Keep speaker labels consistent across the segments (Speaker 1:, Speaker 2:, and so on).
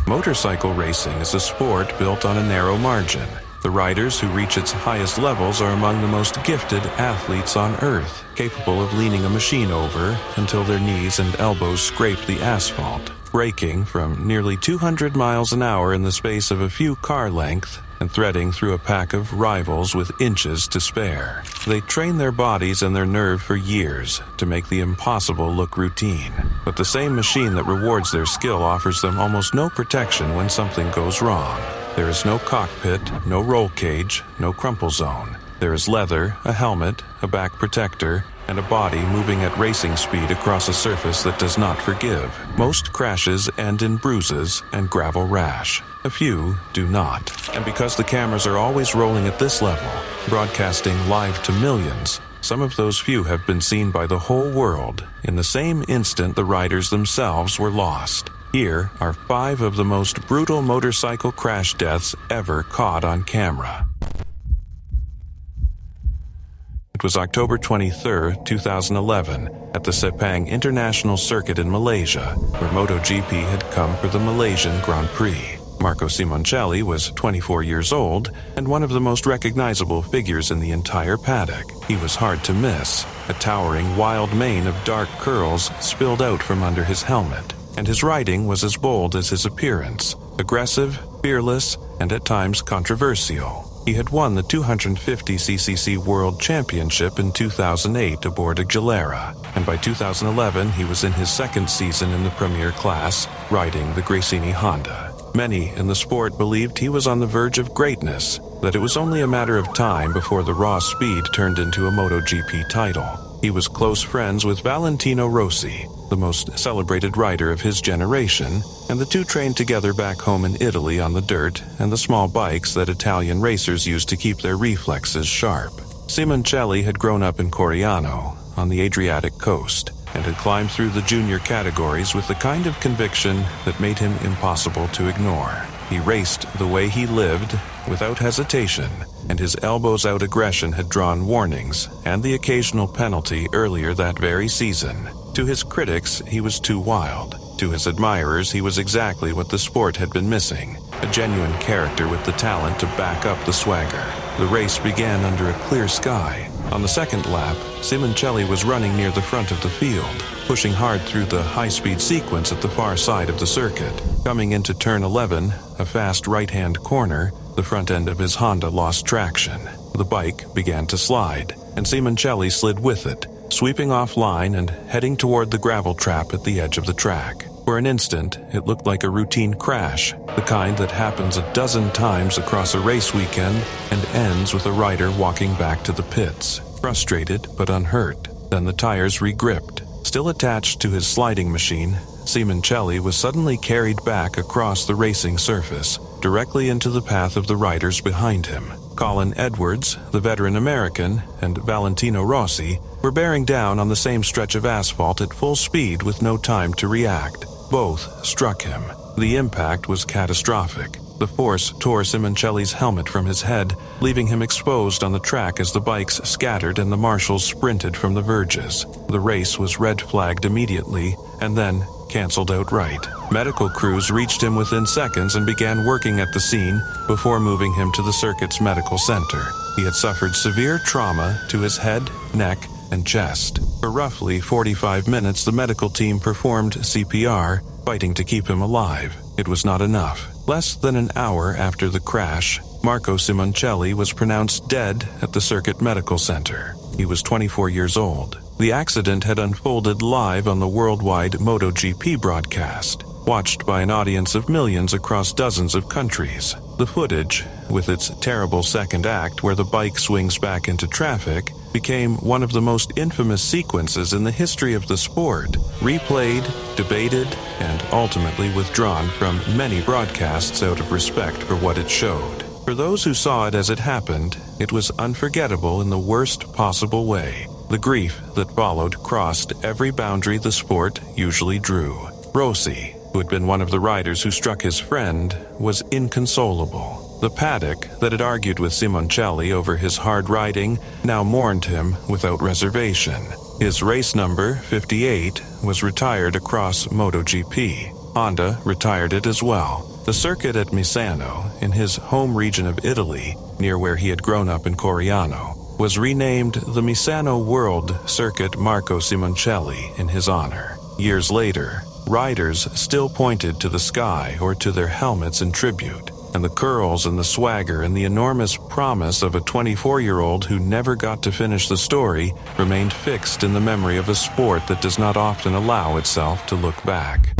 Speaker 1: Motorcycle racing is a sport built on a narrow margin. The riders who reach its highest levels are among the most gifted athletes on Earth, capable of leaning a machine over until their knees and elbows scrape the asphalt, braking from nearly 200 miles an hour in the space of a few car lengths and threading through a pack of rivals with inches to spare. They train their bodies and their nerve for years to make the impossible look routine. But the same machine that rewards their skill offers them almost no protection when something goes wrong. There is no cockpit, no roll cage, no crumple zone. There is leather, a helmet, a back protector, and a body moving at racing speed across a surface that does not forgive. Most crashes end in bruises and gravel rash. A few do not. And because the cameras are always rolling at this level, broadcasting live to millions, some of those few have been seen by the whole world in the same instant the riders themselves were lost. Here are 5 of the most brutal motorcycle crash deaths ever caught on camera. It was October 23, 2011, at the Sepang International Circuit in Malaysia, where MotoGP had come for the Malaysian Grand Prix. Marco Simoncelli was 24 years old and one of the most recognizable figures in the entire paddock. He was hard to miss. A towering, wild mane of dark curls spilled out from under his helmet, and his riding was as bold as his appearance, aggressive, fearless, and at times controversial. He had won the 250cc World Championship in 2008 aboard a Gilera, and by 2011 he was in his second season in the Premier class, riding the Gresini Honda. Many in the sport believed he was on the verge of greatness, that it was only a matter of time before the raw speed turned into a MotoGP title. He was close friends with Valentino Rossi, the most celebrated rider of his generation, and the two trained together back home in Italy on the dirt and the small bikes that Italian racers use to keep their reflexes sharp. Simoncelli had grown up in Coriano, on the Adriatic coast, and had climbed through the junior categories with the kind of conviction that made him impossible to ignore. He raced the way he lived, without hesitation, and his elbows-out aggression had drawn warnings and the occasional penalty earlier that very season. To his critics, he was too wild. To his admirers, he was exactly what the sport had been missing, a genuine character with the talent to back up the swagger. The race began under a clear sky. On the second lap, Simoncelli was running near the front of the field, pushing hard through the high-speed sequence at the far side of the circuit. Coming into turn 11, a fast right-hand corner, the front end of his Honda lost traction. The bike began to slide, and Simoncelli slid with it, sweeping offline and heading toward the gravel trap at the edge of the track. For an instant, it looked like a routine crash, the kind that happens a dozen times across a race weekend and ends with a rider walking back to the pits, frustrated but unhurt. Then the tires re-gripped. Still attached to his sliding machine, Simoncelli was suddenly carried back across the racing surface, directly into the path of the riders behind him. Colin Edwards, the veteran American, and Valentino Rossi were bearing down on the same stretch of asphalt at full speed with no time to react. Both struck him. The impact was catastrophic. The force tore Simoncelli's helmet from his head, leaving him exposed on the track as the bikes scattered and the marshals sprinted from the verges. The race was red-flagged immediately, and then canceled outright. Medical crews reached him within seconds and began working at the scene before moving him to the circuit's medical center. He had suffered severe trauma to his head, neck, and chest. For roughly 45 minutes, the medical team performed CPR, fighting to keep him alive. It was not enough. Less than an hour after the crash, Marco Simoncelli was pronounced dead at the Circuit Medical Center. He was 24 years old. The accident had unfolded live on the worldwide MotoGP broadcast, watched by an audience of millions across dozens of countries. The footage, with its terrible second act where the bike swings back into traffic, became one of the most infamous sequences in the history of the sport, replayed, debated, and ultimately withdrawn from many broadcasts out of respect for what it showed. For those who saw it as it happened, it was unforgettable in the worst possible way. The grief that followed crossed every boundary the sport usually drew. Rossi, who had been one of the riders who struck his friend, was inconsolable. The paddock that had argued with Simoncelli over his hard riding now mourned him without reservation. His race number, 58, was retired across MotoGP. Honda retired it as well. The circuit at Misano, in his home region of Italy, near where he had grown up in Coriano, was renamed the Misano World Circuit Marco Simoncelli in his honor. Years later, riders still pointed to the sky or to their helmets in tribute, and the curls and the swagger and the enormous promise of a 24-year-old who never got to finish the story remained fixed in the memory of a sport that does not often allow itself to look back.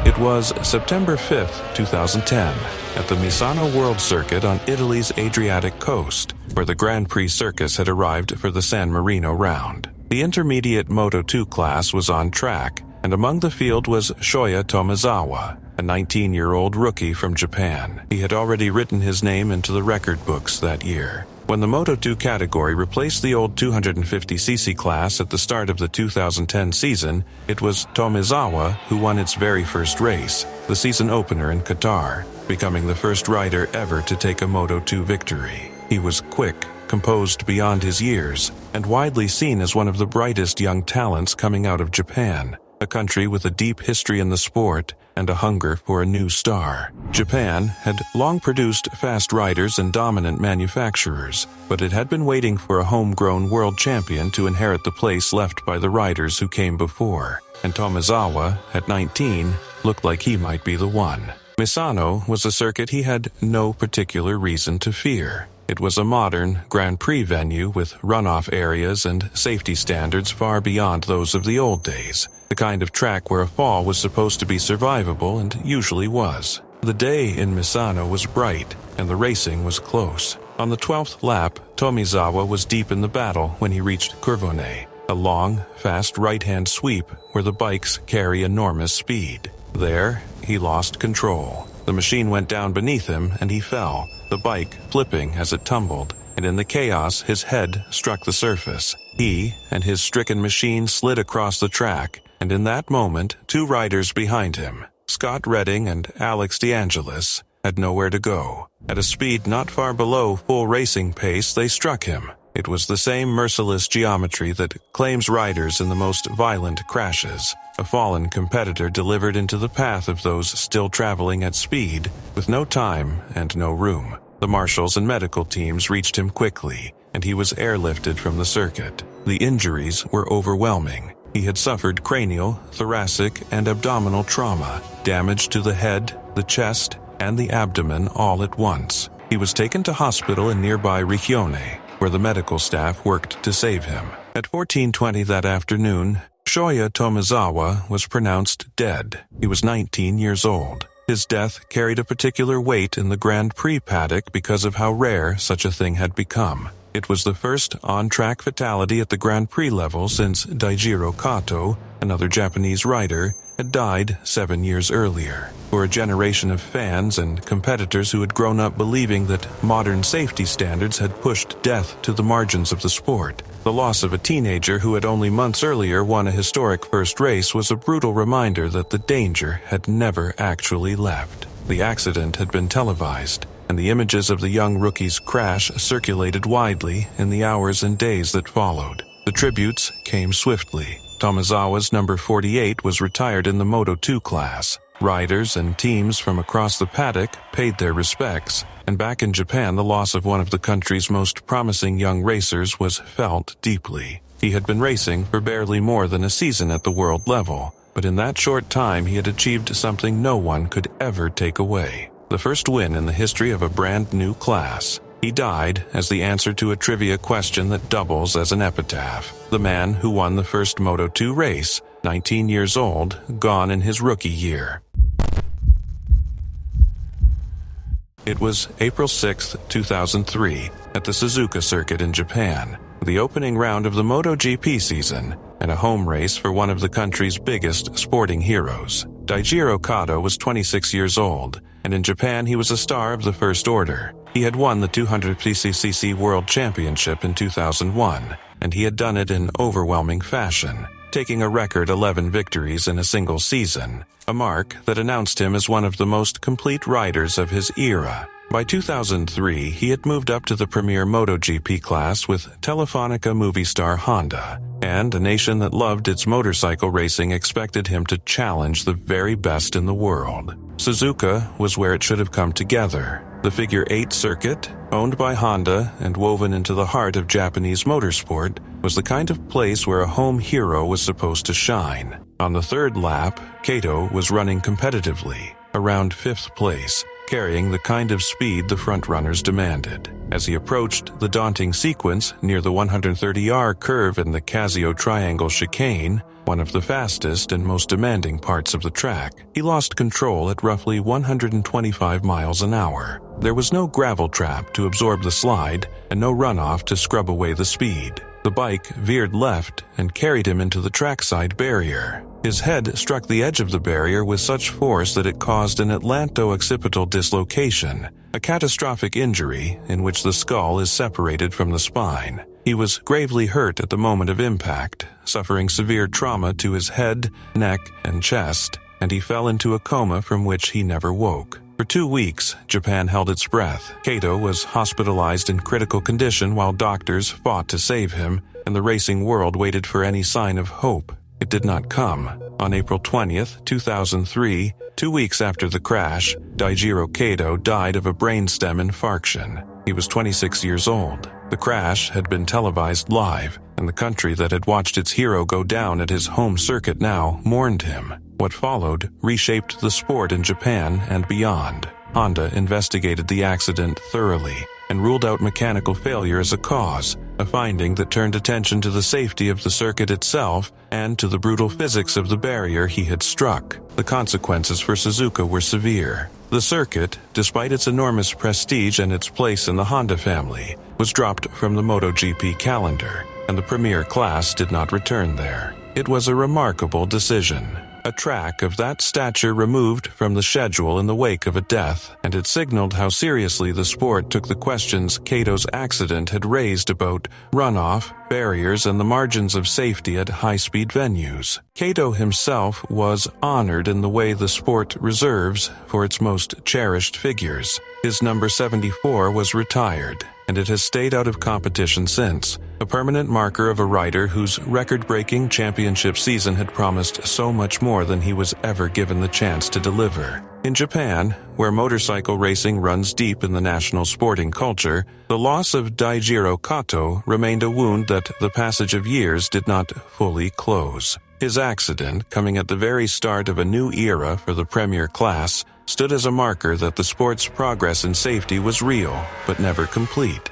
Speaker 1: It was September 5, 2010, at the Misano World Circuit on Italy's Adriatic coast, where the Grand Prix Circus had arrived for the San Marino round. The intermediate Moto2 class was on track, and among the field was Shoya Tomizawa, a 19-year-old rookie from Japan. He had already written his name into the record books that year. When the Moto2 category replaced the old 250cc class at the start of the 2010 season, it was Tomizawa who won its very first race, the season opener in Qatar, becoming the first rider ever to take a Moto2 victory. He was quick, composed beyond his years, and widely seen as one of the brightest young talents coming out of Japan, a country with a deep history in the sport and a hunger for a new star. Japan had long produced fast riders and dominant manufacturers, but it had been waiting for a homegrown world champion to inherit the place left by the riders who came before, and Tomizawa, at 19, looked like he might be the one. Misano was a circuit he had no particular reason to fear. It was a modern Grand Prix venue with runoff areas and safety standards far beyond those of the old days, the kind of track where a fall was supposed to be survivable and usually was. The day in Misano was bright, and the racing was close. On the 12th lap, Tomizawa was deep in the battle when he reached Curvone, a long, fast right-hand sweep where the bikes carry enormous speed. There, he lost control. The machine went down beneath him and he fell, the bike flipping as it tumbled, and in the chaos his head struck the surface. He and his stricken machine slid across the track, and in that moment, two riders behind him, Scott Redding and Alex DeAngelis, had nowhere to go. At a speed not far below full racing pace, they struck him. It was the same merciless geometry that claims riders in the most violent crashes. A fallen competitor delivered into the path of those still traveling at speed, with no time and no room. The marshals and medical teams reached him quickly, and he was airlifted from the circuit. The injuries were overwhelming. He had suffered cranial, thoracic, and abdominal trauma, damage to the head, the chest, and the abdomen all at once. He was taken to hospital in nearby Richione, where the medical staff worked to save him. At 14:20 that afternoon, Shoya Tomizawa was pronounced dead. He was 19 years old. His death carried a particular weight in the Grand Prix paddock because of how rare such a thing had become. It was the first on-track fatality at the Grand Prix level since Daijiro Kato, another Japanese rider, had died 7 years earlier. For a generation of fans and competitors who had grown up believing that modern safety standards had pushed death to the margins of the sport, the loss of a teenager who had only months earlier won a historic first race was a brutal reminder that the danger had never actually left. The accident had been televised, and the images of the young rookie's crash circulated widely in the hours and days that followed. The tributes came swiftly. Tomizawa's number 48 was retired in the Moto2 class. Riders and teams from across the paddock paid their respects, and back in Japan the loss of one of the country's most promising young racers was felt deeply. He had been racing for barely more than a season at the world level, but in that short time he had achieved something no one could ever take away. The first win in the history of a brand new class. He died as the answer to a trivia question that doubles as an epitaph. The man who won the first Moto2 race, 19 years old, gone in his rookie year. It was April 6, 2003, at the Suzuka circuit in Japan, the opening round of the MotoGP season, and a home race for one of the country's biggest sporting heroes. Daijiro Kato was 26 years old, and in Japan he was a star of the first order. He had won the 250cc World Championship in 2001, and he had done it in overwhelming fashion, taking a record 11 victories in a single season, a mark that announced him as one of the most complete riders of his era. By 2003, he had moved up to the premier MotoGP class with Telefonica Movistar Honda, and a nation that loved its motorcycle racing expected him to challenge the very best in the world. Suzuka was where it should have come together. The Figure 8 circuit, owned by Honda and woven into the heart of Japanese motorsport, was the kind of place where a home hero was supposed to shine. On the third lap, Kato was running competitively, around 5th place, carrying the kind of speed the frontrunners demanded. As he approached the daunting sequence near the 130R curve in the Casio Triangle chicane, one of the fastest and most demanding parts of the track, he lost control at roughly 125 miles an hour. There was no gravel trap to absorb the slide and no runoff to scrub away the speed. The bike veered left and carried him into the trackside barrier. His head struck the edge of the barrier with such force that it caused an atlanto-occipital dislocation, a catastrophic injury in which the skull is separated from the spine. He was gravely hurt at the moment of impact, suffering severe trauma to his head, neck, and chest, and he fell into a coma from which he never woke. For 2 weeks, Japan held its breath. Kato was hospitalized in critical condition while doctors fought to save him, and the racing world waited for any sign of hope. It did not come. On April 20th, 2003, 2 weeks after the crash, Daijiro Kato died of a brainstem infarction. He was 26 years old. The crash had been televised live, and the country that had watched its hero go down at his home circuit now mourned him. What followed reshaped the sport in Japan and beyond. Honda investigated the accident thoroughly and ruled out mechanical failure as a cause, a finding that turned attention to the safety of the circuit itself and to the brutal physics of the barrier he had struck. The consequences for Suzuka were severe. The circuit, despite its enormous prestige and its place in the Honda family, was dropped from the MotoGP calendar, and the premier class did not return there. It was a remarkable decision. A track of that stature removed from the schedule in the wake of a death, and it signaled how seriously the sport took the questions Kato's accident had raised about runoff, barriers, and the margins of safety at high-speed venues. Kato himself was honored in the way the sport reserves for its most cherished figures. His number 74 was retired, and it has stayed out of competition since, a permanent marker of a rider whose record-breaking championship season had promised so much more than he was ever given the chance to deliver. In Japan, where motorcycle racing runs deep in the national sporting culture, the loss of Daijiro Kato remained a wound that the passage of years did not fully close. His accident, coming at the very start of a new era for the premier class, stood as a marker that the sport's progress in safety was real, but never complete.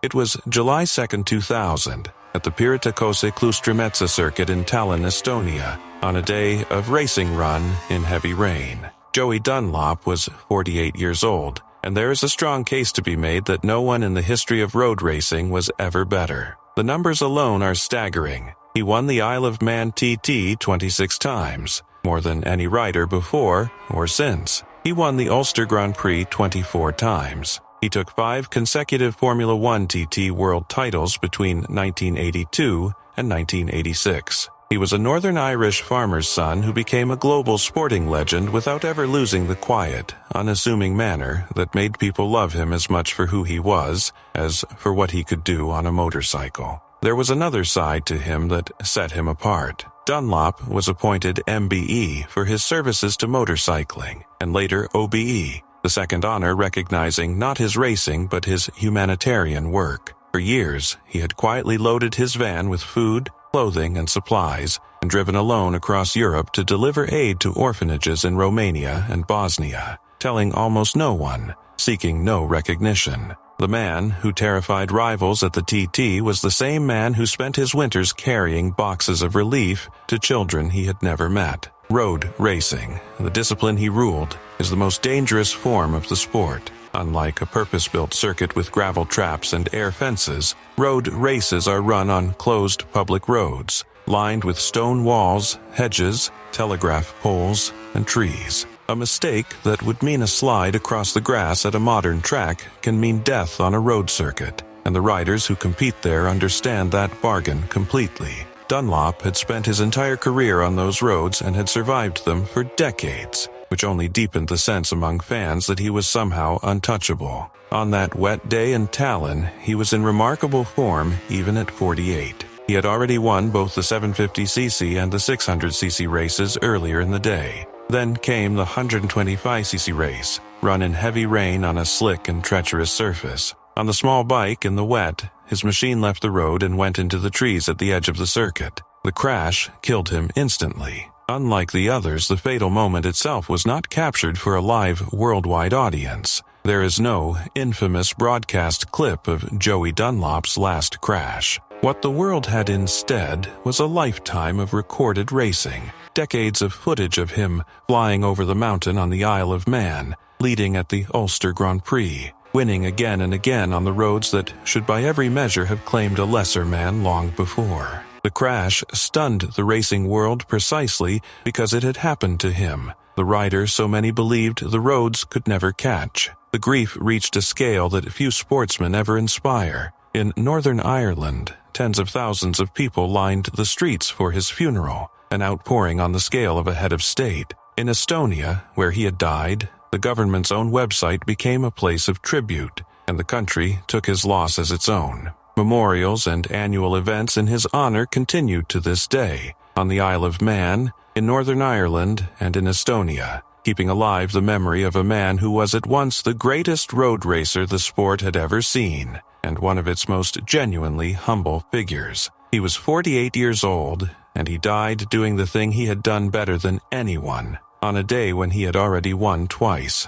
Speaker 1: It was July 2, 2000, at the Piirtekose Klustrimetsa circuit in Tallinn, Estonia, on a day of racing run in heavy rain. Joey Dunlop was 48 years old, and there is a strong case to be made that no one in the history of road racing was ever better. The numbers alone are staggering. He won the Isle of Man TT 26 times, more than any rider before or since. He won the Ulster Grand Prix 24 times. He took 5 consecutive Formula One TT world titles between 1982 and 1986. He was a Northern Irish farmer's son who became a global sporting legend without ever losing the quiet, unassuming manner that made people love him as much for who he was as for what he could do on a motorcycle. There was another side to him that set him apart. Dunlop was appointed MBE for his services to motorcycling, and later OBE, the second honor recognizing not his racing but his humanitarian work. For years, he had quietly loaded his van with food, clothing, and supplies, and driven alone across Europe to deliver aid to orphanages in Romania and Bosnia, telling almost no one, seeking no recognition. The man who terrified rivals at the TT was the same man who spent his winters carrying boxes of relief to children he had never met. Road racing, the discipline he ruled, is the most dangerous form of the sport. Unlike a purpose-built circuit with gravel traps and air fences, road races are run on closed public roads, lined with stone walls, hedges, telegraph poles, and trees. A mistake that would mean a slide across the grass at a modern track can mean death on a road circuit, and the riders who compete there understand that bargain completely. Dunlop had spent his entire career on those roads and had survived them for decades, which only deepened the sense among fans that he was somehow untouchable. On that wet day in Tallinn, he was in remarkable form even at 48. He had already won both the 750cc and the 600cc races earlier in the day. Then came the 125cc race, run in heavy rain on a slick and treacherous surface. On the small bike in the wet, his machine left the road and went into the trees at the edge of the circuit. The crash killed him instantly. Unlike the others, the fatal moment itself was not captured for a live worldwide audience. There is no infamous broadcast clip of Joey Dunlop's last crash. What the world had instead was a lifetime of recorded racing, decades of footage of him flying over the mountain on the Isle of Man, leading at the Ulster Grand Prix, winning again and again on the roads that should by every measure have claimed a lesser man long before. The crash stunned the racing world precisely because it had happened to him, the rider so many believed the roads could never catch. The grief reached a scale that few sportsmen ever inspire. In Northern Ireland, tens of thousands of people lined the streets for his funeral, an outpouring on the scale of a head of state. In Estonia, where he had died, the government's own website became a place of tribute, and the country took his loss as its own. Memorials and annual events in his honor continued to this day, on the Isle of Man, in Northern Ireland, and in Estonia, keeping alive the memory of a man who was at once the greatest road racer the sport had ever seen, and one of its most genuinely humble figures. He was 48 years old, and he died doing the thing he had done better than anyone, on a day when he had already won twice.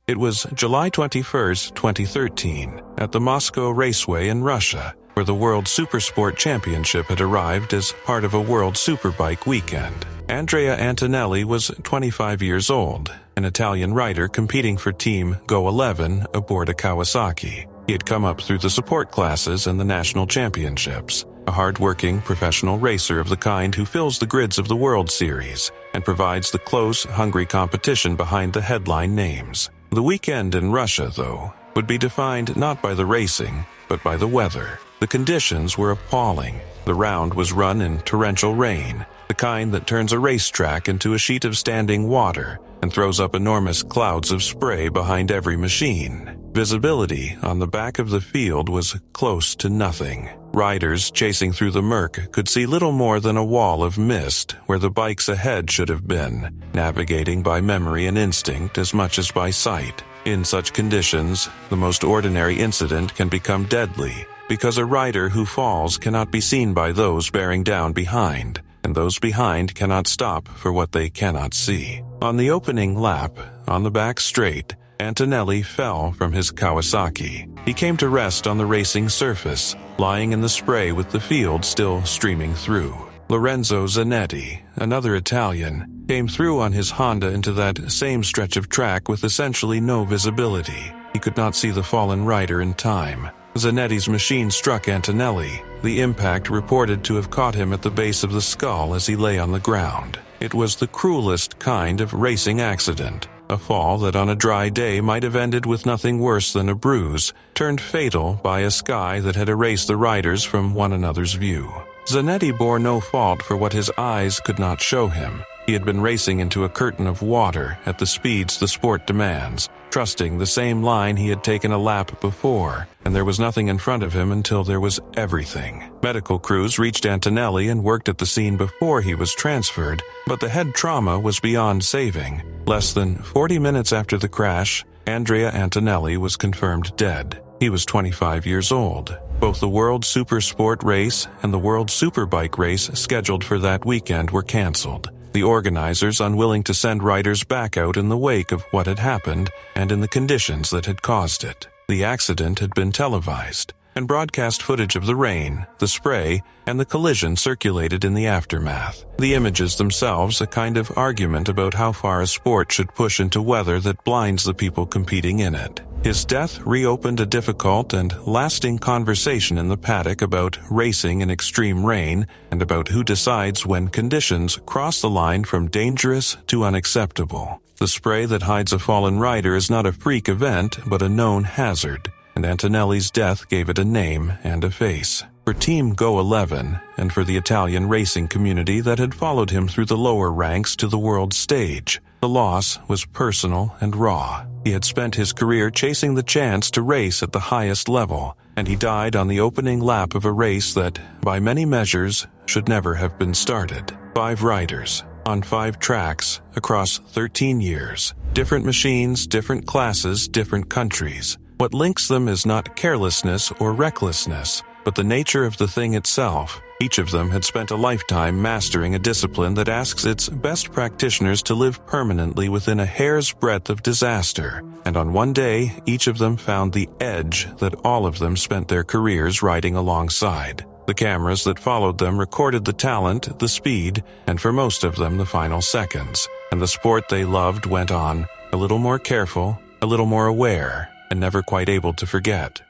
Speaker 1: It was July 21, 2013, at the Moscow Raceway in Russia, where the World Supersport Championship had arrived as part of a World Superbike weekend. Andrea Antonelli was 25 years old, an Italian rider competing for Team Go11 aboard a Kawasaki. He had come up through the support classes and the national championships, a hard-working professional racer of the kind who fills the grids of the World Series and provides the close, hungry competition behind the headline names. The weekend in Russia, though, would be defined not by the racing, but by the weather. The conditions were appalling. The round was run in torrential rain, the kind that turns a racetrack into a sheet of standing water and throws up enormous clouds of spray behind every machine. Visibility on the back of the field was close to nothing. Riders chasing through the murk could see little more than a wall of mist where the bikes ahead should have been, navigating by memory and instinct as much as by sight. In such conditions, the most ordinary incident can become deadly, because a rider who falls cannot be seen by those bearing down behind, and those behind cannot stop for what they cannot see. On the opening lap, on the back straight, Antonelli fell from his Kawasaki. He came to rest on the racing surface, lying in the spray with the field still streaming through. Lorenzo Zanetti, another Italian, came through on his Honda into that same stretch of track with essentially no visibility. He could not see the fallen rider in time. Zanetti's machine struck Antonelli, the impact reported to have caught him at the base of the skull as he lay on the ground. It was the cruelest kind of racing accident. A fall that on a dry day might have ended with nothing worse than a bruise, turned fatal by a sky that had erased the riders from one another's view. Zanetti bore no fault for what his eyes could not show him. He had been racing into a curtain of water at the speeds the sport demands, trusting the same line he had taken a lap before, and there was nothing in front of him until there was everything. Medical crews reached Antonelli and worked at the scene before he was transferred, but the head trauma was beyond saving. Less than 40 minutes after the crash, Andrea Antonelli was confirmed dead. He was 25 years old. Both the World Supersport race and the World Superbike race scheduled for that weekend were canceled, the organizers unwilling to send riders back out in the wake of what had happened and in the conditions that had caused it. The accident had been televised, and broadcast footage of the rain, the spray, and the collision circulated in the aftermath. The images themselves a kind of argument about how far a sport should push into weather that blinds the people competing in it. His death reopened a difficult and lasting conversation in the paddock about racing in extreme rain and about who decides when conditions cross the line from dangerous to unacceptable. The spray that hides a fallen rider is not a freak event, but a known hazard, and Antonelli's death gave it a name and a face. For Team Go11, and for the Italian racing community that had followed him through the lower ranks to the world stage, The loss was personal and raw. He had spent his career chasing the chance to race at the highest level, and he died on the opening lap of a race that, by many measures, should never have been started. 5 riders, on 5 tracks, across 13 years. Different machines, different classes, different countries. What links them is not carelessness or recklessness, but the nature of the thing itself. Each of them had spent a lifetime mastering a discipline that asks its best practitioners to live permanently within a hair's breadth of disaster. And on one day, each of them found the edge that all of them spent their careers riding alongside. The cameras that followed them recorded the talent, the speed, and for most of them the final seconds. And the sport they loved went on, a little more careful, a little more aware, and never quite able to forget.